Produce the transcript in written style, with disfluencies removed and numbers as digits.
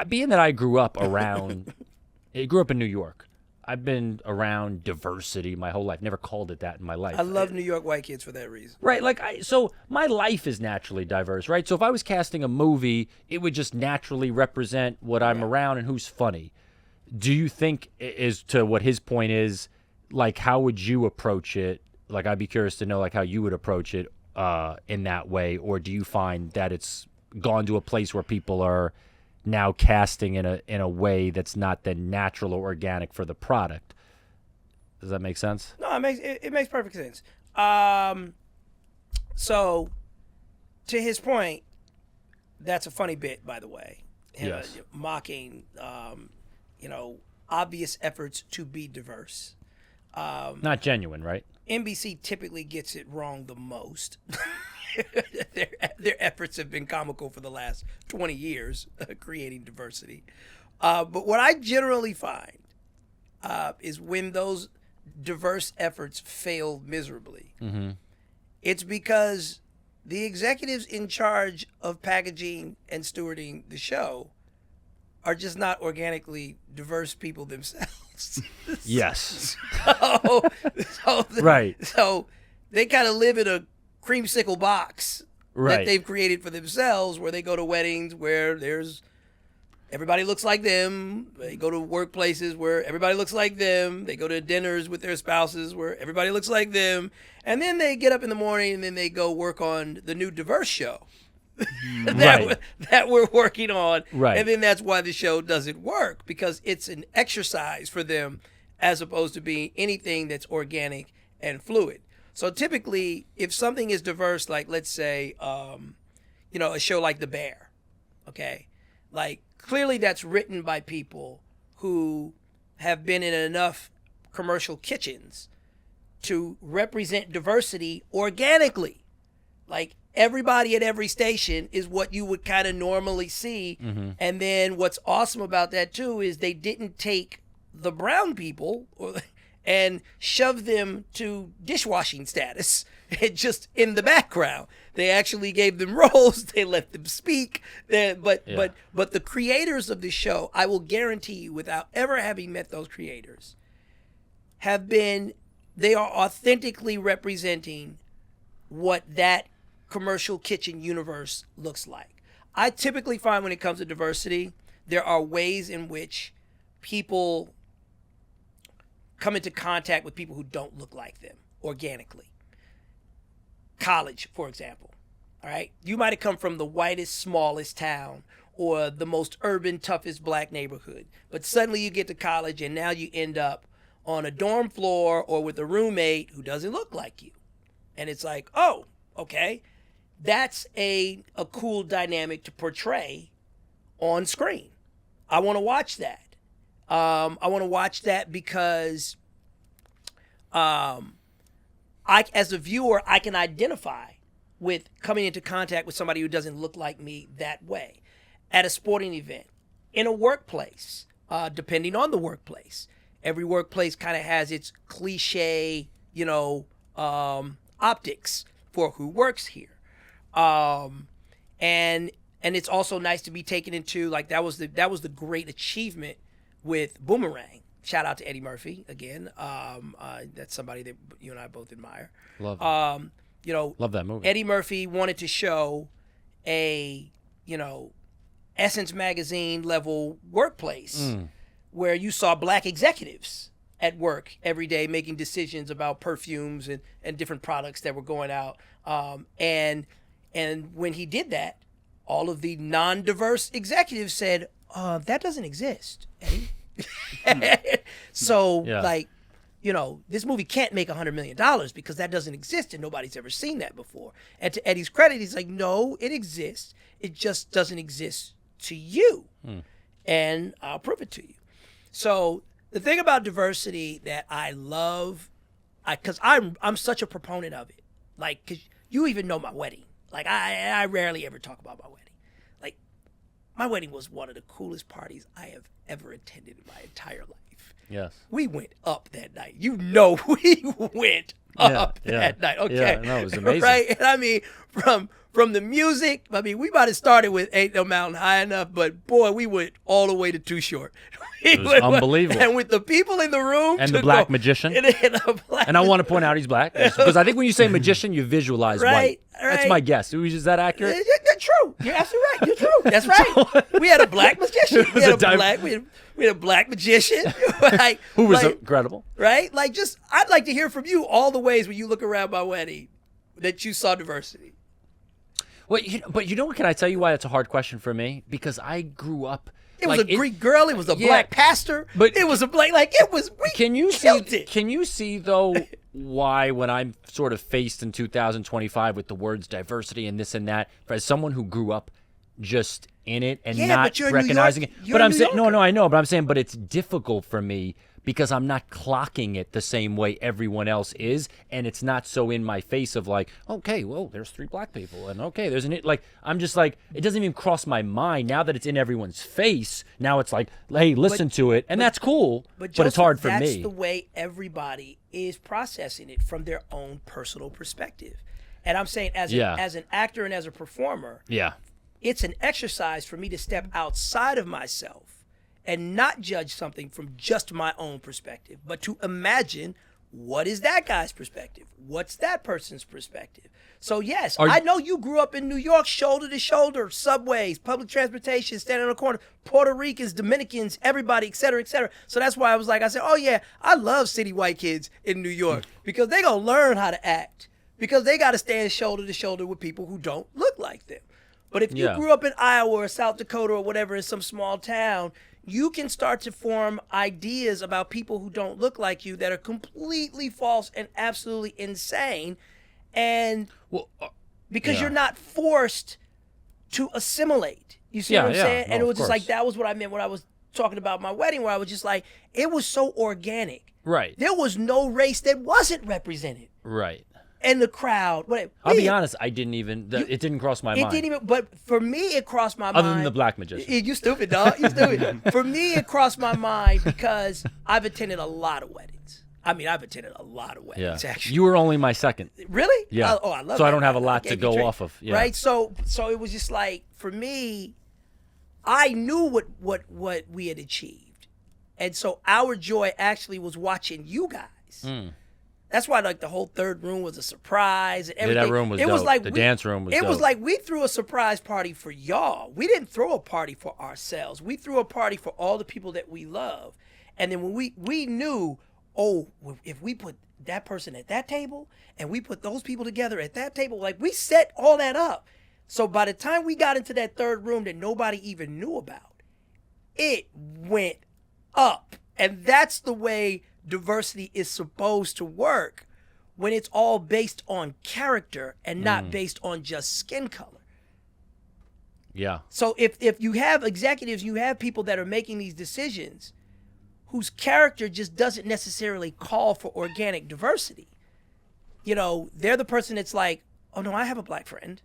being that I grew up in New York. I've been around diversity my whole life. Never called it that in my life. I love New York white kids for that reason. Right, so my life is naturally diverse, right? So if I was casting a movie, it would just naturally represent what I'm around and who's funny. Do you think, as to what his point is, like, how would you approach it? Like, I'd be curious to know, like, how you would approach it in that way, or do you find that it's gone to a place where people are now casting in a way that's not then natural or organic for the product? Does that make sense? No, it makes perfect sense. So, to his point, that's a funny bit, by the way. Yes. Mocking, obvious efforts to be diverse. Not genuine, right? NBC typically gets it wrong the most. Their efforts have been comical for the last 20 years, creating diversity. But what I generally find is when those diverse efforts fail miserably, it's because the executives in charge of packaging and stewarding the show are just not organically diverse people themselves. Yes. Right. Right. So they kind of live in a creamsicle box Right. that they've created for themselves, where they go to weddings where there's everybody looks like them. They go to workplaces where everybody looks like them. They go to dinners with their spouses where everybody looks like them. And then they get up in the morning and then they go work on the new diverse show that we're working on. Right. And then that's why the show doesn't work, because it's an exercise for them as opposed to being anything that's organic and fluid. So typically, if something is diverse, like let's say, a show like The Bear, okay? Like, clearly that's written by people who have been in enough commercial kitchens to represent diversity organically. Like, everybody at every station is what you would kind of normally see. And then what's awesome about that, too, is they didn't take the brown people and shove them to dishwashing status just in the background. They actually gave them roles. They let them speak. But the creators of the show, I will guarantee you, without ever having met those creators, they are authentically representing what that commercial kitchen universe looks like. I typically find when it comes to diversity, there are ways in which people come into contact with people who don't look like them organically. College, for example. All right. You might have come from the whitest, smallest town or the most urban, toughest black neighborhood. But suddenly you get to college and now you end up on a dorm floor or with a roommate who doesn't look like you. And it's like, oh, okay. That's a cool dynamic to portray on screen. I want to watch that. I want to watch that because I, as a viewer, I can identify with coming into contact with somebody who doesn't look like me that way. At a sporting event, in a workplace, depending on the workplace. Every workplace kind of has its cliche, optics for who works here. And it's also nice to be taken into, like, that was the great achievement with Boomerang. Shout out to Eddie Murphy again. That's somebody that you and I both admire. Love that movie. Eddie Murphy wanted to show a, Essence magazine level workplace where you saw black executives at work every day making decisions about perfumes and different products that were going out. And when he did that, all of the non-diverse executives said, that doesn't exist, Eddie. So, this movie can't make $100 million because that doesn't exist and nobody's ever seen that before. And to Eddie's credit, he's like, no, it exists. It just doesn't exist to you. And I'll prove it to you. So the thing about diversity that I love, because I'm such a proponent of it, like, because you even know my wedding. Like, I rarely ever talk about my wedding. Like, my wedding was one of the coolest parties I have ever attended in my entire life. Yes. We went up that night. We went up yeah. that night. Okay, Yeah, no, it was amazing. right? And I mean, from the music, I mean, we might have started with "Ain't No Mountain High Enough," but boy, we went all the way to "Too Short." It was unbelievable. And with the people in the room, And the black magician. And I want to point out he's black because I think when you say magician, you visualize white. That's right. my guess. Is that accurate? You're true. You're absolutely right. You're true. That's right. We had a black magician. We had a black magician. Like, Who was incredible. Right? Like, just, I'd like to hear from you all the ways when you look around my wedding that you saw diversity. Well, but you know what? Can I tell you why it's a hard question for me? Because I grew up. It was a Greek girl. It was a black pastor. But it was a black, like, it was, we Can you killed see? it. Can you see though why when I'm sort of faced in 2025 with the words diversity and this and that, as someone who grew up just in it and Yeah, not but you're recognizing in New York. it, You're but a I'm New saying Yorker. no, I know, but I'm saying, but it's difficult for me because I'm not clocking it the same way everyone else is, and it's not so in my face of like, okay, well, there's 3 black people, and okay, there's like, I'm just like, it doesn't even cross my mind now that it's in everyone's face. Now it's like, hey, listen to it, and that's cool, but Joseph, it's hard for that's me. the way everybody is processing it from their own personal perspective. And I'm saying as an actor and as a performer, Yeah. it's an exercise for me to step outside of myself and not judge something from just my own perspective, but to imagine what is that guy's perspective? What's that person's perspective? So yes, I know you grew up in New York, shoulder to shoulder, subways, public transportation, standing on the corner, Puerto Ricans, Dominicans, everybody, et cetera, et cetera. So that's why I said, oh yeah, I love city white kids in New York because they gonna learn how to act because they gotta stand shoulder to shoulder with people who don't look like them. But if you grew up in Iowa or South Dakota or whatever in some small town, you can start to form ideas about people who don't look like you that are completely false and absolutely insane. And because you're not forced to assimilate. You see what I'm saying? No, and it was of just like, course. that was what I meant when I was talking about my wedding, where I was just like, it was so organic. Right. There was no race that wasn't represented. Right. And the crowd. I'll be honest, I didn't even, it didn't cross my mind. It didn't even, but for me, it crossed my mind. Other than the black magician. You stupid, dog. You stupid. For me, it crossed my mind because I've attended a lot of weddings. I mean, I've attended a lot of weddings, actually. You were only my second. Really? Yeah. Oh, I love So that. I don't have a I lot to gave you go drink. off of. Yeah. Right? So it was just like, for me, I knew what we had achieved. And so our joy actually was watching you guys. That's why like the whole third room was a surprise and everything. Yeah, that room was dope. The dance room was It dope. was like we threw a surprise party for y'all. We didn't throw a party for ourselves. We threw a party for all the people that we love. And then when we knew, oh, if we put that person at that table and we put those people together at that table, like we set all that up. So by the time we got into that third room that nobody even knew about, it went up. And that's the way diversity is supposed to work, when it's all based on character and not based on just skin color. Yeah. So if you have executives, you have people that are making these decisions whose character just doesn't necessarily call for organic diversity. You know, they're the person that's like, oh no, I have a black friend.